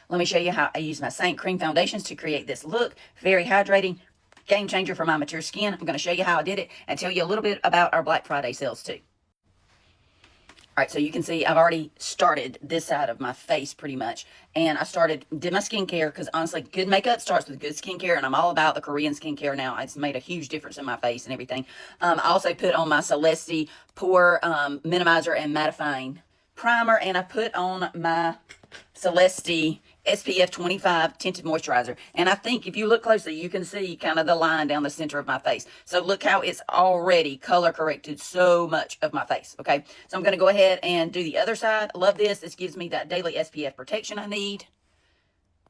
Let me show you how I use my Seint cream foundations to create this look. Very hydrating, game changer for my mature skin. I'm going to show you how I did it and tell you a little bit about our Black Friday sales too. All right, so you can see I've already started this side of my face pretty much. And I did my skincare because honestly, good makeup starts with good skincare. And I'm all about the Korean skincare now. It's made a huge difference in my face and everything. I also put on my Celeste Pore Minimizer and Mattifying Primer. And I put on my Celeste SPF 25 tinted moisturizer. And I think if you look closely, you can see kind of the line down the center of my face. So look how it's already color corrected so much of my face. Okay. So I'm going to go ahead and do the other side. Love this. This gives me that daily SPF protection I need.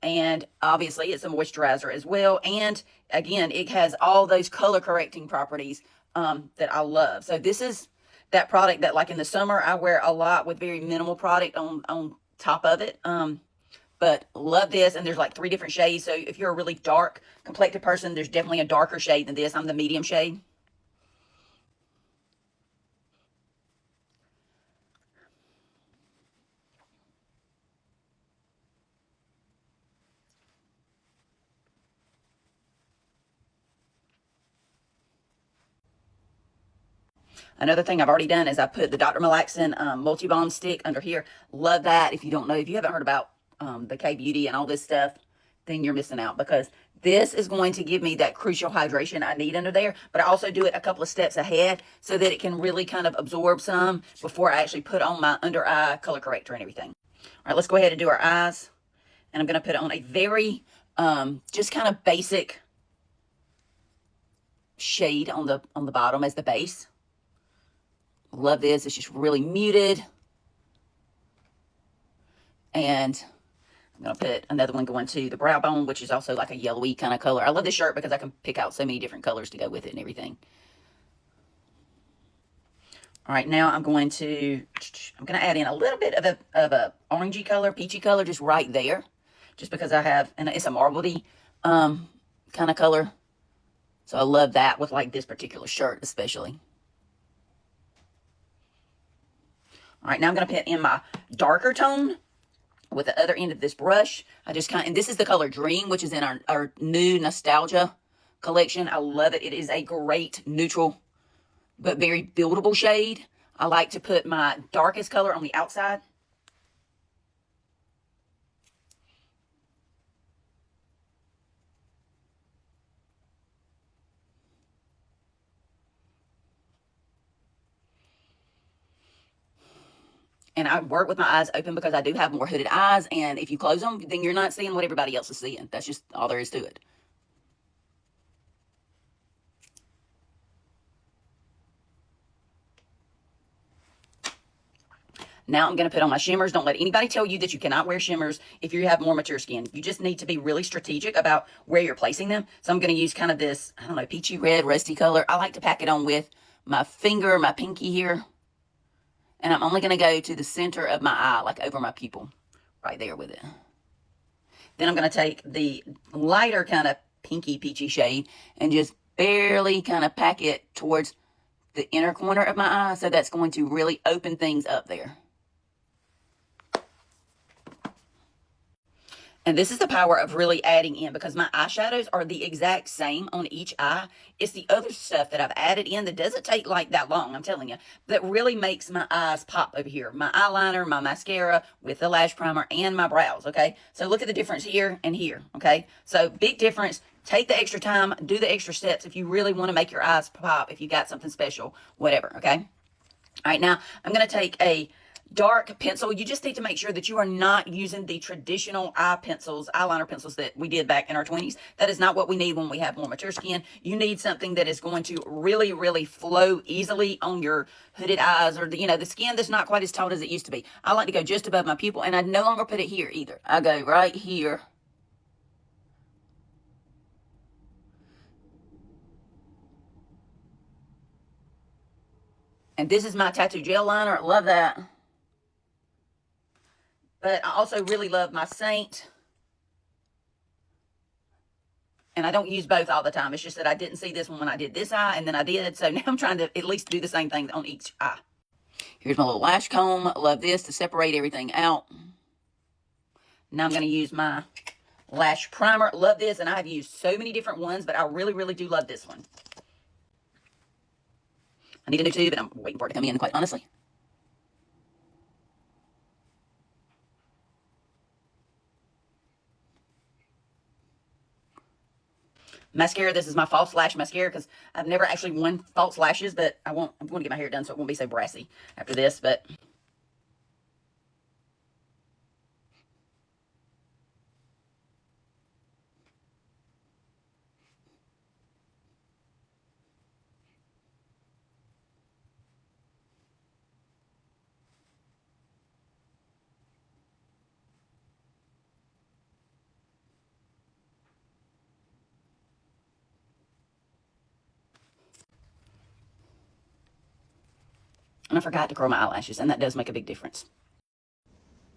And obviously it's a moisturizer as well. And again, it has all those color correcting properties that I love. So this is that product that like in the summer, I wear a lot with very minimal product on top of it. But love this. And there's like 3 different shades. So if you're a really dark complected person, there's definitely a darker shade than this. I'm the medium shade. Another thing I've already done is I put the Dr. Malaxin Multi-Balm Stick under here. Love that. If you don't know, if you haven't heard about the K-Beauty and all this stuff, then you're missing out because this is going to give me that crucial hydration I need under there. But I also do it a couple of steps ahead so that it can really kind of absorb some before I actually put on my under eye color corrector and everything. All right, let's go ahead and do our eyes. And I'm going to put on a very just kind of basic shade on the bottom as the base. Love this. It's just really muted. And I'm going to put another one going to the brow bone, which is also like a yellowy kind of color. I love this shirt because I can pick out so many different colors to go with it and everything. All right, now I'm going to add in a little bit of a orangey color, peachy color, just right there. Just because I have, and it's a marbledy kind of color. So I love that with like this particular shirt especially. All right, now I'm going to put in my darker tone with the other end of this brush. And this is the color Dream, which is in our new Nostalgia collection. I love it. It is a great neutral, but very buildable shade. I like to put my darkest color on the outside. And I work with my eyes open because I do have more hooded eyes. And if you close them, then you're not seeing what everybody else is seeing. That's just all there is to it. Now I'm going to put on my shimmers. Don't let anybody tell you that you cannot wear shimmers if you have more mature skin. You just need to be really strategic about where you're placing them. So I'm going to use kind of this, I don't know, peachy red, rusty color. I like to pack it on with my finger, my pinky here. And I'm only going to go to the center of my eye, like over my pupil, right there with it. Then I'm going to take the lighter kind of pinky peachy shade and just barely kind of pack it towards the inner corner of my eye. So that's going to really open things up there. And this is the power of really adding in because my eyeshadows are the exact same on each eye. It's the other stuff that I've added in that doesn't take like that long, I'm telling you, that really makes my eyes pop over here. My eyeliner, my mascara with the lash primer and my brows, okay? So look at the difference here and here, okay? So big difference. Take the extra time, do the extra steps if you really want to make your eyes pop, if you got something special, whatever, okay? All right, now I'm going to take a dark pencil. You just need to make sure that you are not using the traditional eyeliner pencils that we did back in our 20s. That is not what we need when we have more mature skin. You need something that is going to really, really flow easily on your hooded eyes or the skin that's not quite as taut as it used to be. I like to go just above my pupil, and I no longer put it here either. I go right here. And this is my tattoo gel liner. Love that. But I also really love my Seint. And I don't use both all the time. It's just that I didn't see this one when I did this eye, and then I did. So now I'm trying to at least do the same thing on each eye. Here's my little lash comb. Love this to separate everything out. Now I'm going to use my lash primer. Love this, and I've used so many different ones, but I really, really do love this one. I need a new tube, and I'm waiting for it to come in, quite honestly. Mascara, this is my false lash mascara because I've never actually worn false lashes, but I'm going to get my hair done so it won't be so brassy after this, but and I forgot to curl my eyelashes, and that does make a big difference.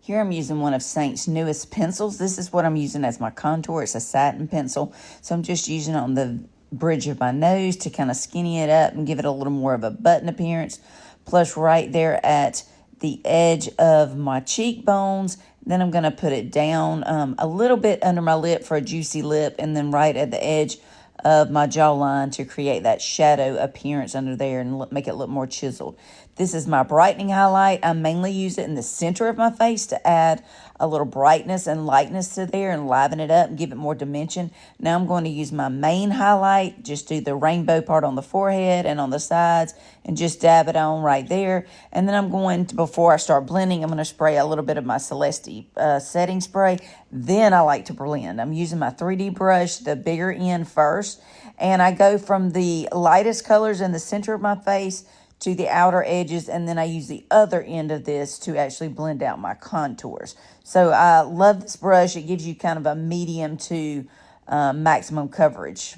Here I'm using one of Seint's newest pencils. This is what I'm using as my contour. It's a satin pencil. So I'm just using it on the bridge of my nose to kind of skinny it up and give it a little more of a button appearance. Plus right there at the edge of my cheekbones. Then I'm going to put it down a little bit under my lip for a juicy lip. And then right at the edge of my jawline to create that shadow appearance under there and make it look more chiseled. This is my brightening highlight. I mainly use it in the center of my face to add a little brightness and lightness to there and liven it up and give it more dimension. Now I'm going to use my main highlight, just do the rainbow part on the forehead and on the sides and just dab it on right there. And then I'm going to, before I start blending, I'm going to spray a little bit of my Celeste setting spray. Then I like to blend. I'm using my 3D brush, the bigger end first. And I go from the lightest colors in the center of my face to the outer edges, and then I use the other end of this to actually blend out my contours. So I love this brush. It gives you kind of a medium to maximum coverage.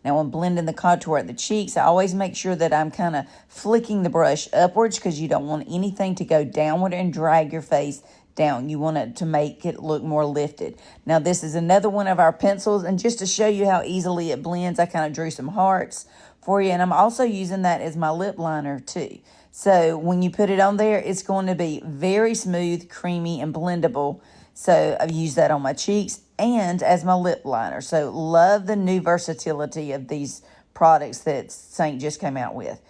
Now when blending the contour at the cheeks, I always make sure that I'm kind of flicking the brush upwards because you don't want anything to go downward and drag your face down. You want it to make it look more lifted. Now this is another one of our pencils, and just to show you how easily it blends, I kind of drew some hearts for you, and I'm also using that as my lip liner too. So when you put it on there, it's going to be very smooth, creamy, and blendable. So I've used that on my cheeks and as my lip liner. So love the new versatility of these products that Seint just came out with.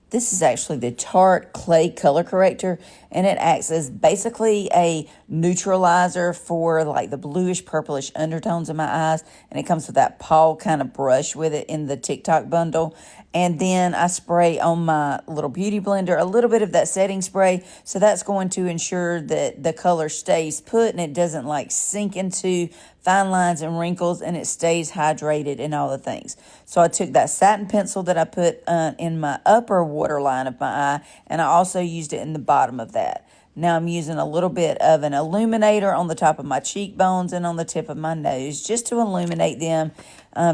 This is actually the Tarte Clay Color Corrector, and it acts as basically a neutralizer for like the bluish purplish undertones in my eyes, and it comes with that paw kind of brush with it in the TikTok bundle. And then I spray on my little beauty blender a little bit of that setting spray, so that's going to ensure that the color stays put and it doesn't like sink into fine lines and wrinkles, and it stays hydrated and all the things. So I took that satin pencil that I put in my upper waterline of my eye, and I also used it in the bottom of that. Now I'm using a little bit of an illuminator on the top of my cheekbones and on the tip of my nose just to illuminate them.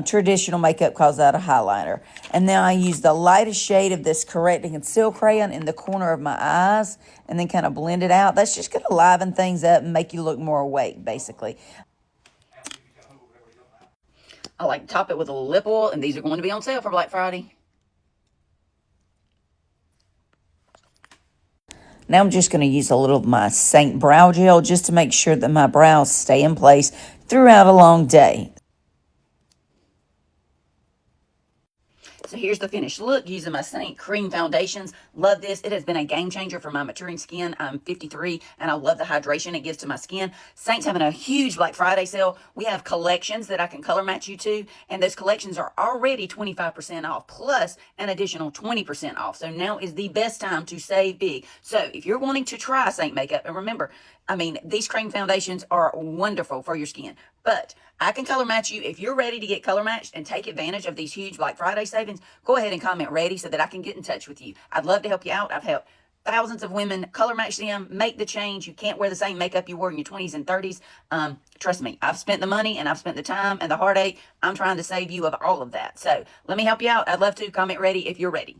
Traditional makeup calls that a highlighter. And now I use the lightest shade of this Correct and Conceal crayon in the corner of my eyes and then kind of blend it out. That's just going to liven things up and make you look more awake, basically. I like to top it with a little lip oil, and these are going to be on sale for Black Friday. Now I'm just going to use a little of my Seint brow gel just to make sure that my brows stay in place throughout a long day. So here's the finished look using my Seint cream foundations. Love this. It has been a game changer for my maturing skin. I'm 53 and I love the hydration it gives to my skin. Seint's having a huge Black Friday sale. We have collections that I can color match you to, and those collections are already 25% off plus an additional 20% off. So now is the best time to save big. So if you're wanting to try Seint makeup, and remember, I mean, these cream foundations are wonderful for your skin, but I can color match you. If you're ready to get color matched and take advantage of these huge Black Friday savings, go ahead and comment ready so that I can get in touch with you. I'd love to help you out. I've helped thousands of women color match them, make the change. You can't wear the same makeup you wore in your 20s and 30s. Trust me, I've spent the money and I've spent the time and the heartache. I'm trying to save you of all of that. So let me help you out. I'd love to. Comment ready if you're ready.